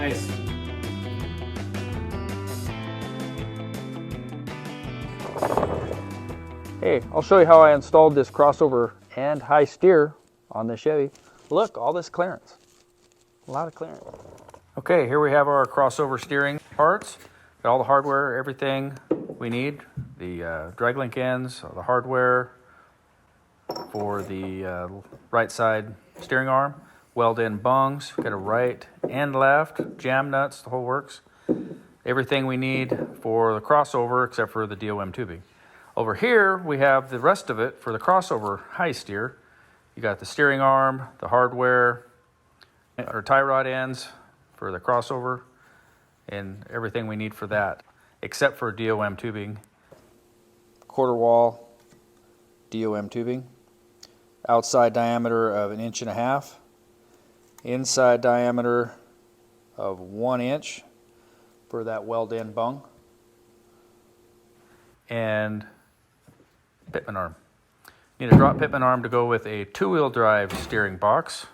Nice. Hey, I'll show you how I installed this crossover and high steer on the Chevy. Look, all this clearance. A lot of clearance. Okay, here we have our crossover steering parts. Got all the hardware, everything we need. The drag link ends, the hardware for the right side steering arm. Weld-in bungs, got a right and left, jam nuts, the whole works. Everything we need for the crossover except for the DOM tubing. Over here, we have the rest of it for the crossover high steer. You got the steering arm, the hardware, or tie rod ends for the crossover, and everything we need for that, except for DOM tubing. Quarter wall DOM tubing, outside diameter of 1.5 inches, inside diameter of 1 inch for that weld-in bung, and pitman arm. Need a drop pitman arm to go with a 2-wheel drive steering box.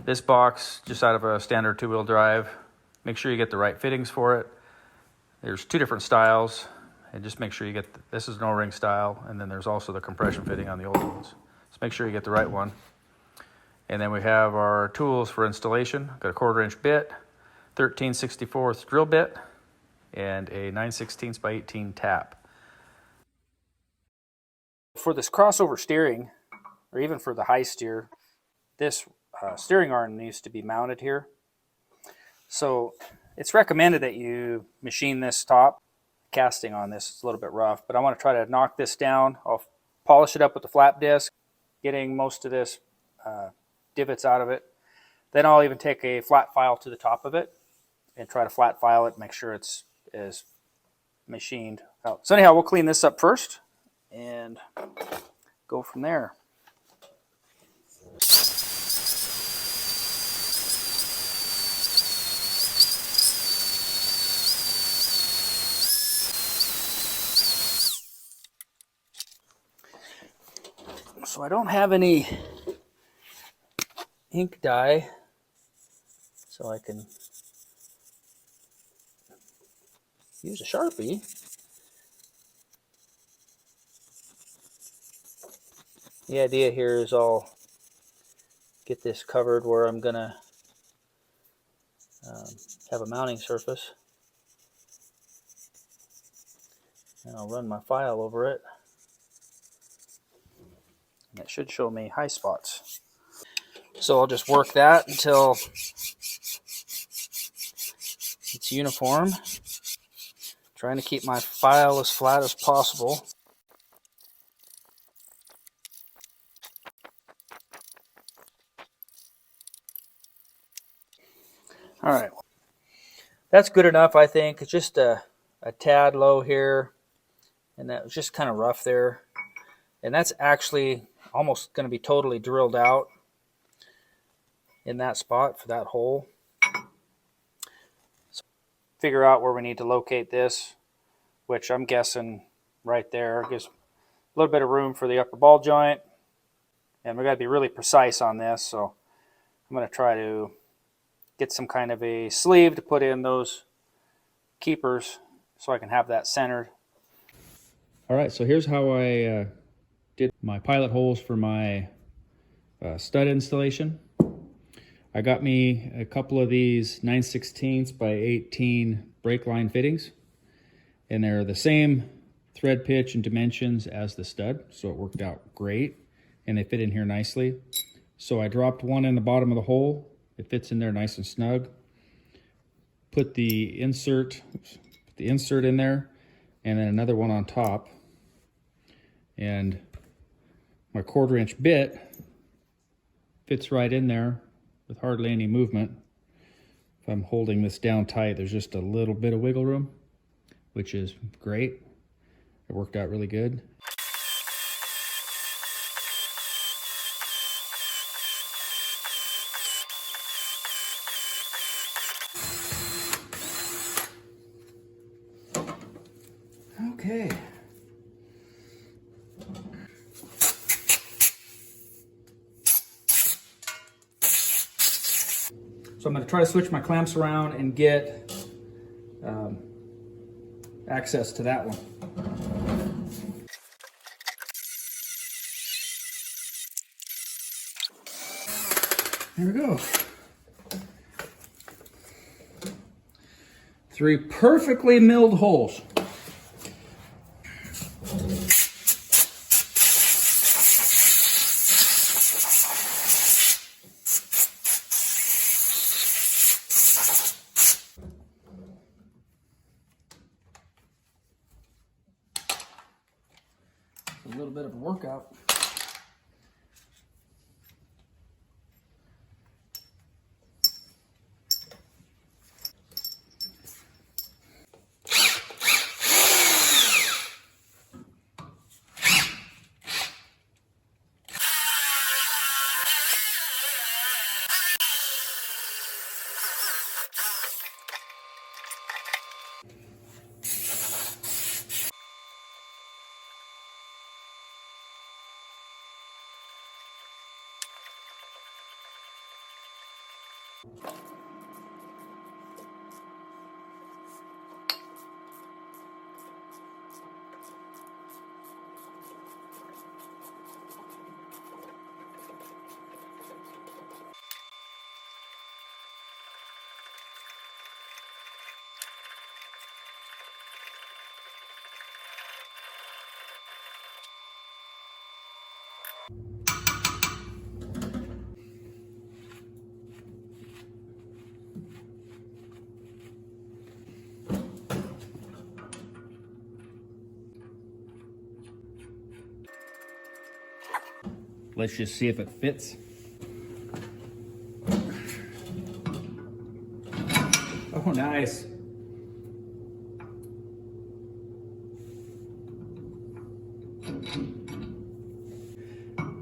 This box, just out of a standard 2-wheel drive, make sure you get the right fittings for it. There's 2 different styles, and just make sure you get, this is an O-ring style, and then there's also the compression fitting on the old ones. So make sure you get the right one. And then we have our tools for installation. Got a 1/4 inch bit, 13/64 drill bit, and a 9/16 by 18 tap. For this crossover steering, or even for the high steer, this steering arm needs to be mounted here. So it's recommended that you machine this top. Casting on this is a little bit rough, but I want to try to knock this down. I'll polish it up with the flap disc, getting most of this divots out of it. Then I'll even take a flat file to the top of it and try to flat file it, make sure it's as machined out. So anyhow, we'll clean this up first and go from there. So I don't have any ink dye, so I can use a Sharpie. The idea here is I'll get this covered where I'm gonna have a mounting surface, and I'll run my file over it. And it should show me high spots. So I'll just work that until it's uniform. Trying to keep my file as flat as possible. All right, that's good enough, I think. It's just a tad low here, and that was just kind of rough there. And that's actually almost going to be totally drilled out in that spot for that hole. So figure out where we need to locate this, which I'm guessing right there gives a little bit of room for the upper ball joint. And we got to be really precise on this, so I'm going to try to get some kind of a sleeve to put in those keepers so I can have that centered. All right, so here's how I did my pilot holes for my stud installation. I got me a couple of these 9/16 by 18 brake line fittings, and they're the same thread pitch and dimensions as the stud, so it worked out great, and they fit in here nicely. So I dropped one in the bottom of the hole. It fits in there nice and snug. Put the insert in there, and then another one on top. And my 1/4 inch bit fits right in there with hardly any movement. If I'm holding this down tight, there's just a little bit of wiggle room, which is great. It worked out really good. Okay. So I'm going to try to switch my clamps around and get access to that one. There we go. 3 perfectly milled holes. A little bit of a workout. Let's just see if it fits. Oh, nice.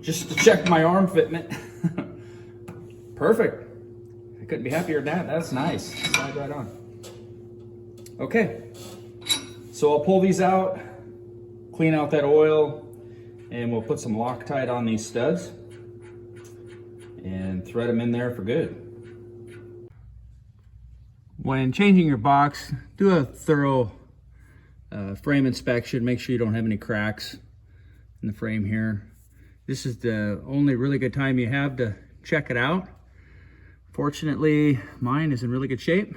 Just to check my arm fitment. Perfect. I couldn't be happier than that. That's nice. Slide right on. Okay. So I'll pull these out, clean out that oil, and we'll put some Loctite on these studs and thread them in there for good. When changing your box, do a thorough frame inspection. Make sure you don't have any cracks in the frame here. This is the only really good time you have to check it out. Fortunately, mine is in really good shape,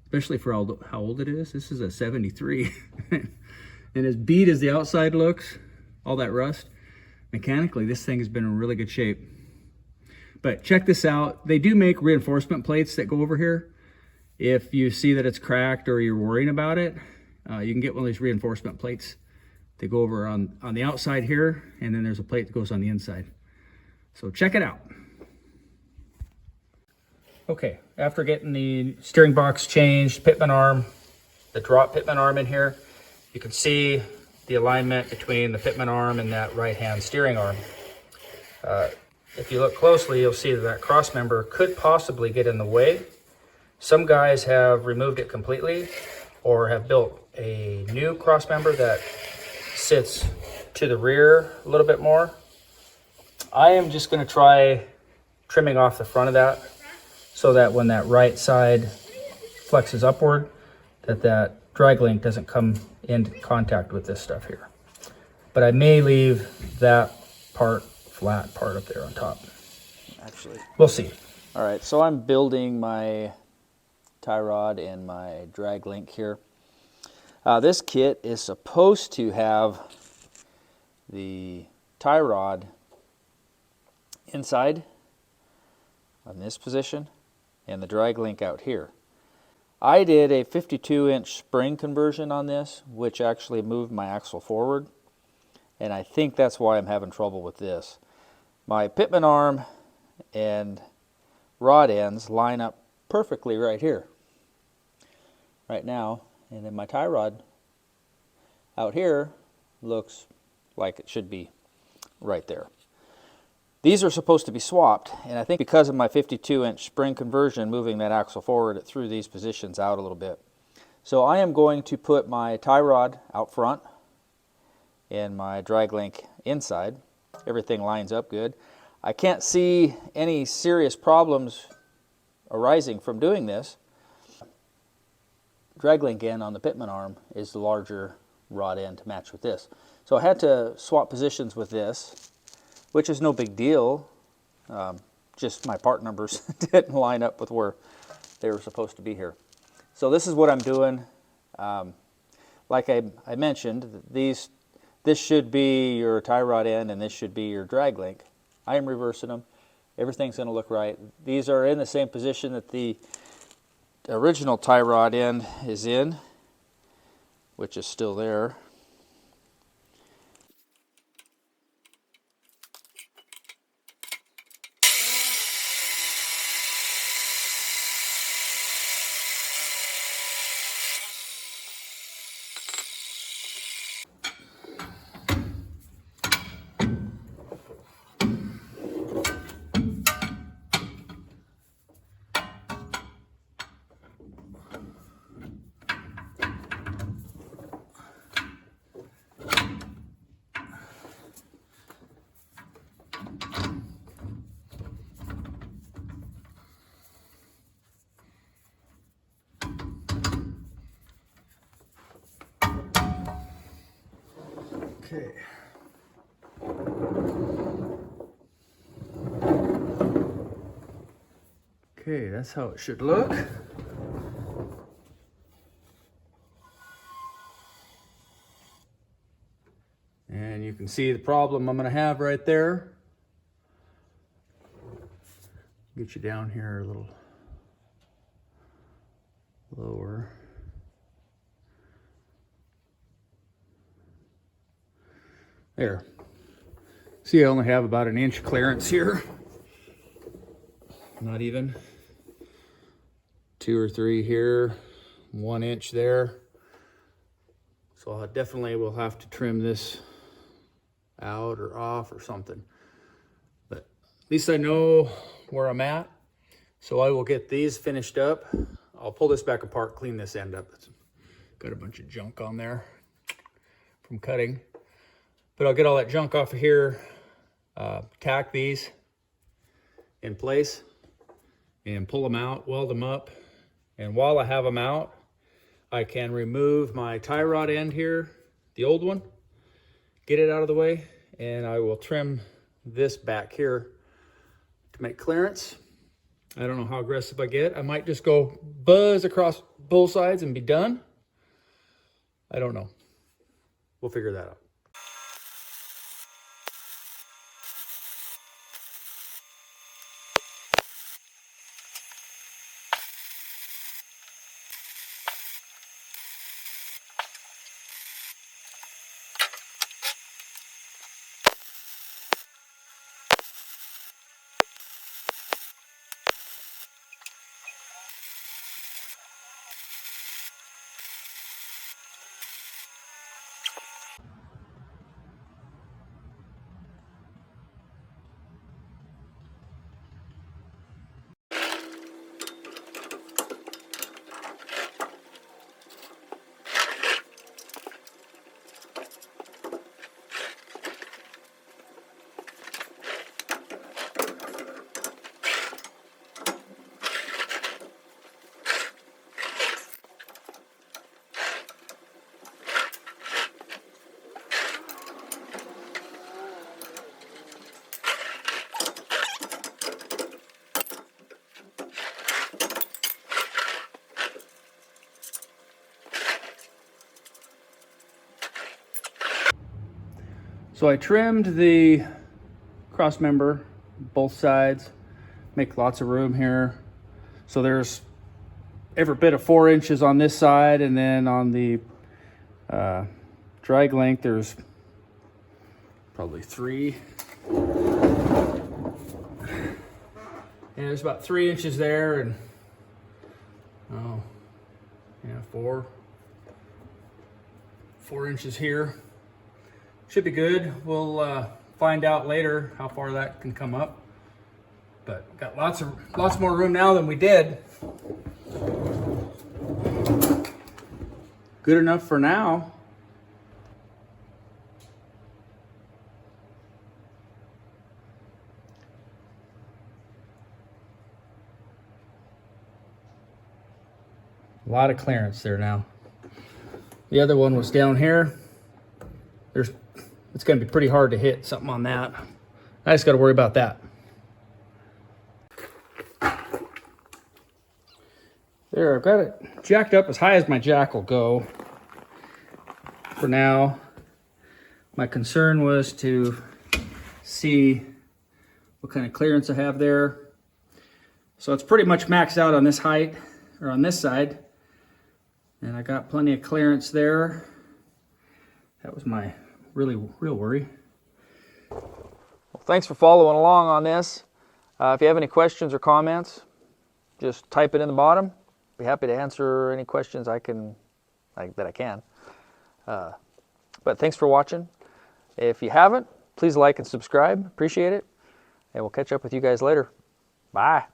especially for how old it is. This is a 73. And as beat as the outside looks, all that rust, mechanically this thing has been in really good shape. But check this out. They do make reinforcement plates that go over here. If you see that it's cracked or you're worrying about it, you can get one of these reinforcement plates. They go over on the outside here, and then there's a plate that goes on the inside. So check it out. Okay, after getting the steering box changed, pitman arm, the drop pitman arm in here, you can see the alignment between the pitman arm and that right-hand steering arm. If you look closely, you'll see that cross member could possibly get in the way. Some guys have removed it completely or have built a new cross member that sits to the rear a little bit more. I am just going to try trimming off the front of that so that when that right side flexes upward, that drag link doesn't come into contact with this stuff here. But I may leave that flat part up there on top. Actually, we'll see. All right, so I'm building my tie rod and my drag link here. This kit is supposed to have the tie rod inside on this position and the drag link out here. I did a 52-inch spring conversion on this, which actually moved my axle forward, and I think that's why I'm having trouble with this. My pitman arm and rod ends line up perfectly right here, right now, and then my tie rod out here looks like it should be right there. These are supposed to be swapped, and I think because of my 52-inch spring conversion moving that axle forward, it threw these positions out a little bit. So I am going to put my tie rod out front and my drag link inside. Everything lines up good. I can't see any serious problems arising from doing this. Drag link end on the pitman arm is the larger rod end to match with this. So I had to swap positions with this, which is no big deal. Just my part numbers didn't line up with where they were supposed to be here. So this is what I'm doing. Like I mentioned, this should be your tie rod end and this should be your drag link. I am reversing them. Everything's going to look right. These are in the same position that the original tie rod end is in, which is still there. Okay. Okay, that's how it should look. And you can see the problem I'm going to have right there. Get you down here a little lower. There. See, I only have about an inch clearance here. Not even. 2 or 3 here, 1 inch there. So I definitely will have to trim this out or off or something. But at least I know where I'm at. So I will get these finished up. I'll pull this back apart, clean this end up. It's got a bunch of junk on there from cutting. But I'll get all that junk off of here, tack these in place, and pull them out, weld them up. And while I have them out, I can remove my tie rod end here, the old one, get it out of the way, and I will trim this back here to make clearance. I don't know how aggressive I get. I might just go buzz across both sides and be done. I don't know. We'll figure that out. So I trimmed the cross member, both sides, make lots of room here. So there's every bit of 4 inches on this side, and then on the drag length, there's probably 3. And there's about 3 inches there, and 4 inches here. Should be good. We'll find out later how far that can come up. But got lots more room now than we did. Good enough for now. lot of clearance there now. The other one was down here. It's going to be pretty hard to hit something on that. I just got to worry about that. There, I've got it jacked up as high as my jack will go. For now, my concern was to see what kind of clearance I have there. So it's pretty much maxed out on this height, or on this side. And I got plenty of clearance there. That was my real worry. Well, thanks for following along on this. If you have any questions or comments, just type it in the bottom. Be happy to answer any questions that I can. But thanks for watching. If you haven't, please like and subscribe. Appreciate it. And we'll catch up with you guys later. Bye.